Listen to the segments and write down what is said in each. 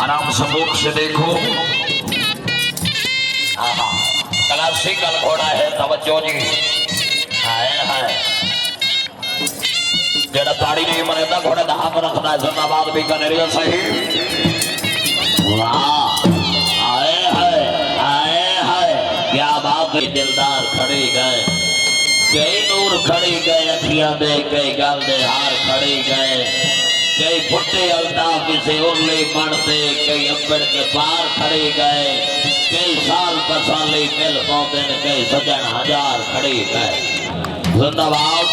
आराम से मुख से देखो। क्लासिकल घोड़ा है, तवज्जो जी। हाय हाय जेड़ा ताड़ी नहीं मनेता घोड़े दा हाथ रखदा है। जिंदाबाद भी कनेरिया सही। वाह हाय हाय हाय हाय क्या बात है। दिलदार खड़े गए, कई नूर खड़े गए, अखियां दे कई गल दे हार खड़े गए, कई फुटे अल्ताफ से उरले पढ़ते, कई अंबर के पार खड़े गए, कई साल बसाले मिल पौधे ने, कई सजन हजार खड़े गए। जिंदाबाद।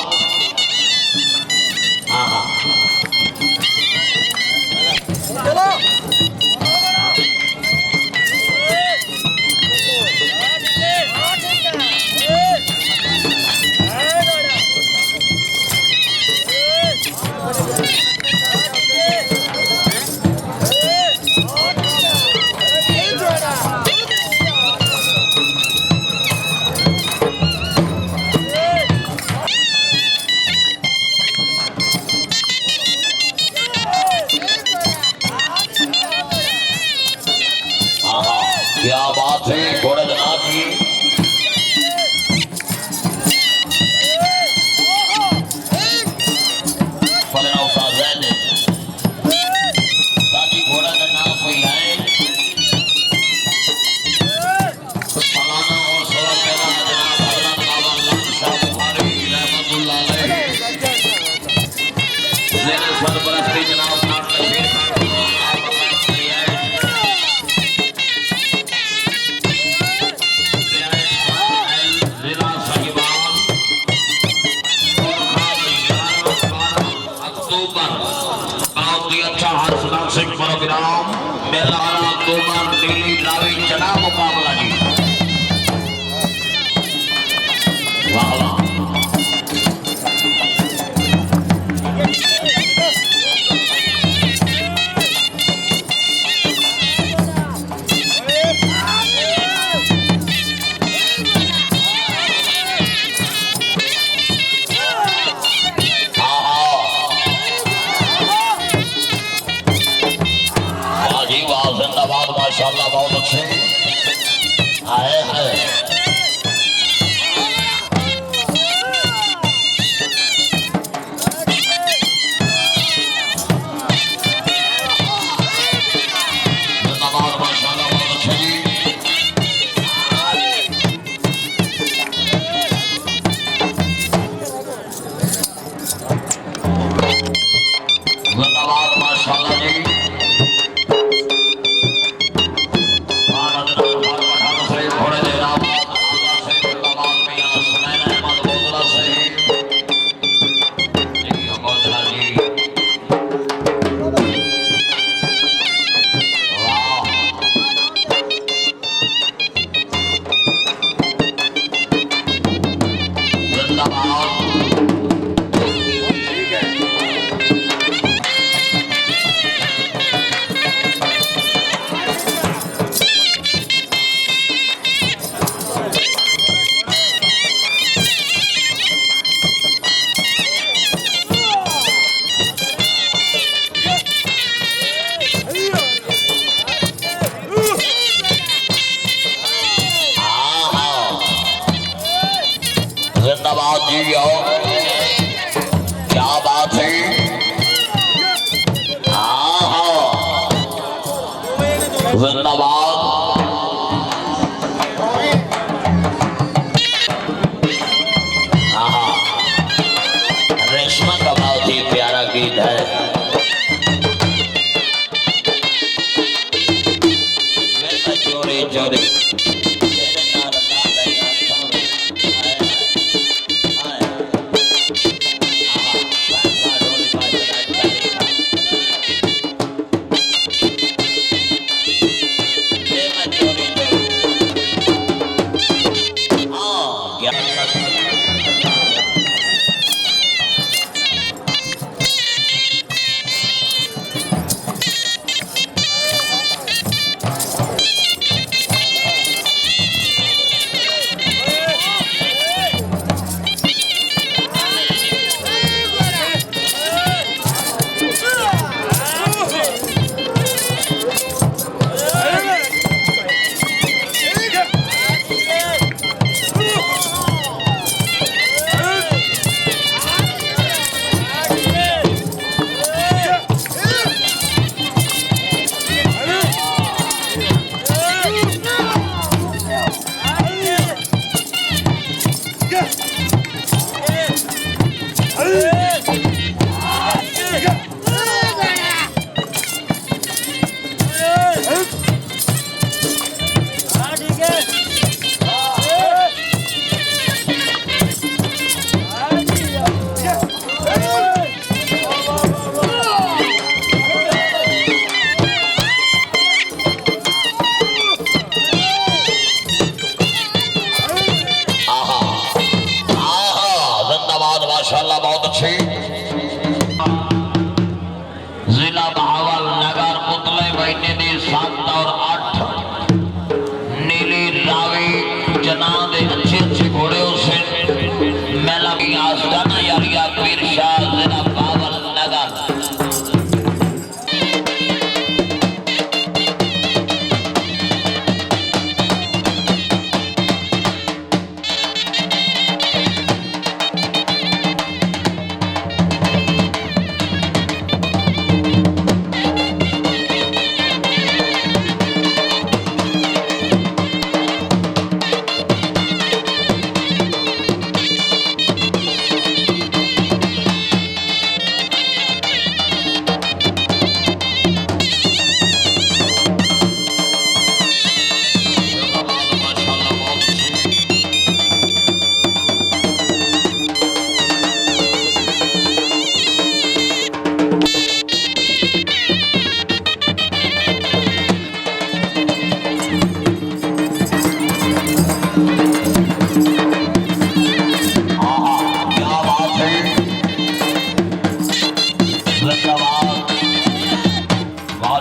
हाँ क्या बात है घोड़े जनाब की। फलना साजी घोड़ा का नाम कोई है। सालाना और सवा पहला जनाब हजरत बाबा लंग शाह बुखारी रहमतुल्लाह अलैह ज़ेरे सरपरस्ती जनाब खान नसीर खान प्रोग्राम मेलाना तोमर नीली द्राविड़ चना मुकाबला जी। वाह वाह माशाल्लाह बहुत अच्छे आए हैं। जिंदाबाद माशाल्लाह बहुत अच्छे जी। जिंदाबाद माशाल्लाह जी। जिंदाबाद जी आओ क्या बात है। हाँ हाँ जिंदाबाद। हाँ रेशमा का बहुत ही प्यारा गीत है। चोरी चोरी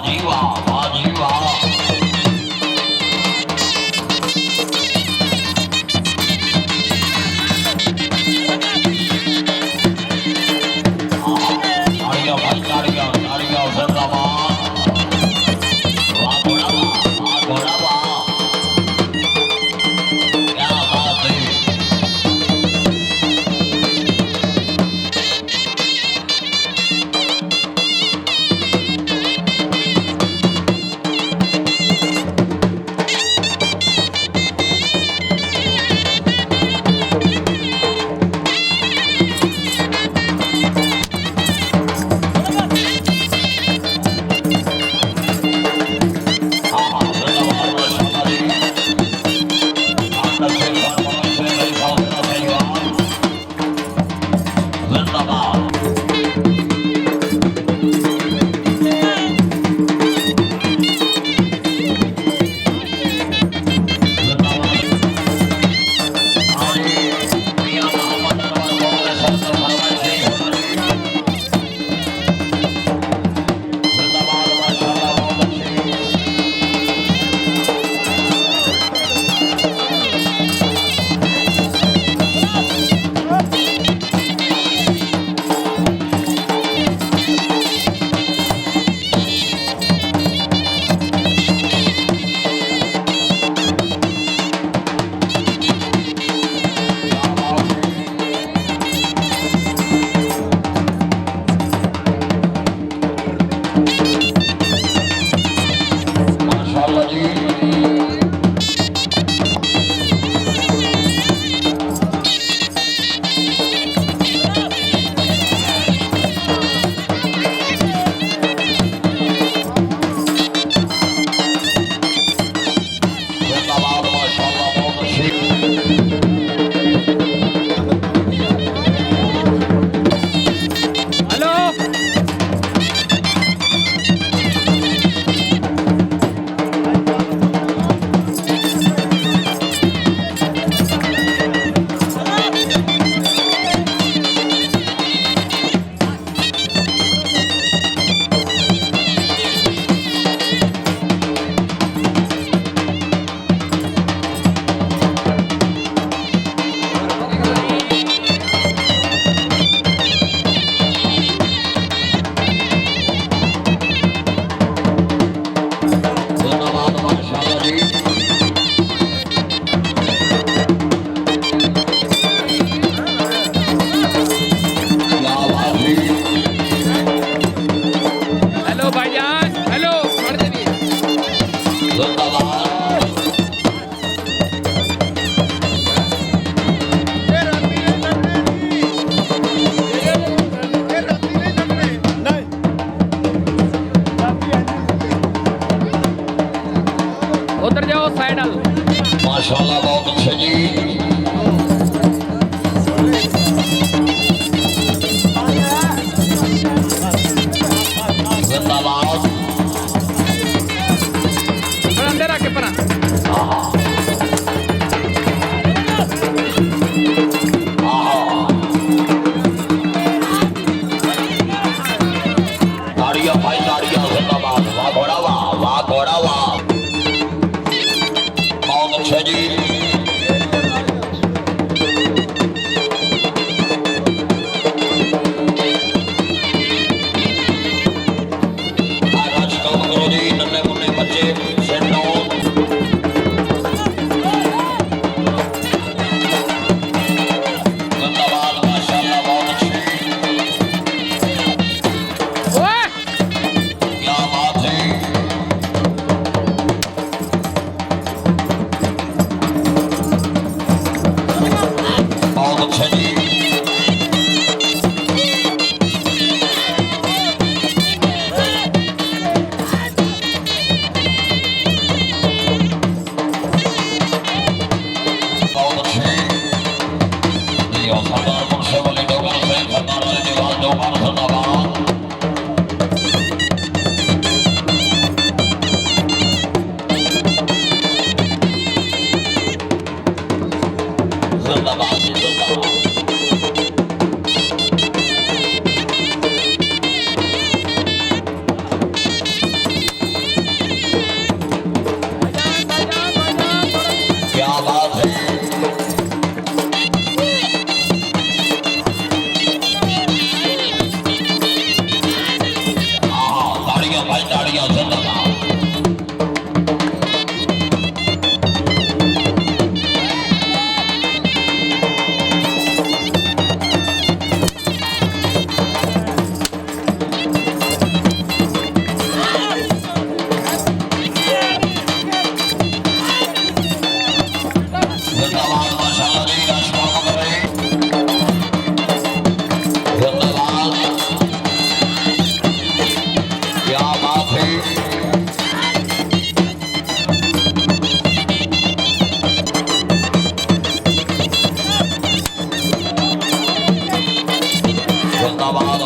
जी वाह, वाह जी वाह। ताड़ियां भाई, ताड़ियां, ताड़ियां जिंदाबाद। वाह घोड़ा वाह, वाह घोड़ा वाह। क्या बात है। उधर जाओ साइडल। माशाल्लाह बहुत अच्छे जी। जिंदाबाद। अंदर आके परा ताड़ियां भाई, ताड़ियां जिंदाबाद। वाह घोड़ा वाह, वाह घोड़ा वाह। बहुत अच्छा जी। आगाज काम करो जी, नन्हे मुन्ने बच्चे सेंडो। जिंदाबाद, माशाल्लाह बहुत अच्छी। ओए क्या बात है।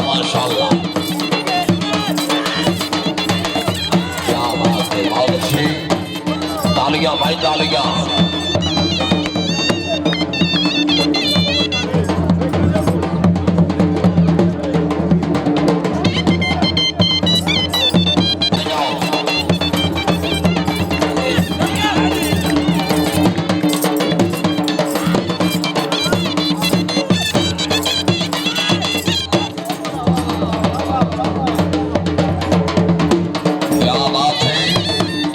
माशाल्लाह क्या बात है बहुत अच्छी तालियां भाई तालियां